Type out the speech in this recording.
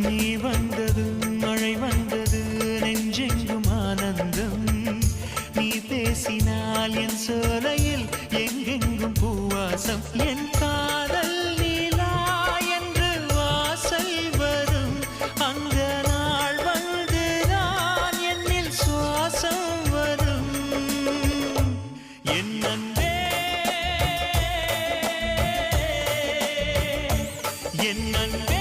நீ வந்தது மழை வந்தது நெஞ்செங்கும் ஆனந்தம் நீ பேசினால் என் சோலையில் எங்கெங்கும் பூவாசம் என் காதல் நீலா என்று வாசல் வரும் அந்த நாள் வந்து நான் என்னில் சுவாசம் வரும் என் அன்பே என் அன்பே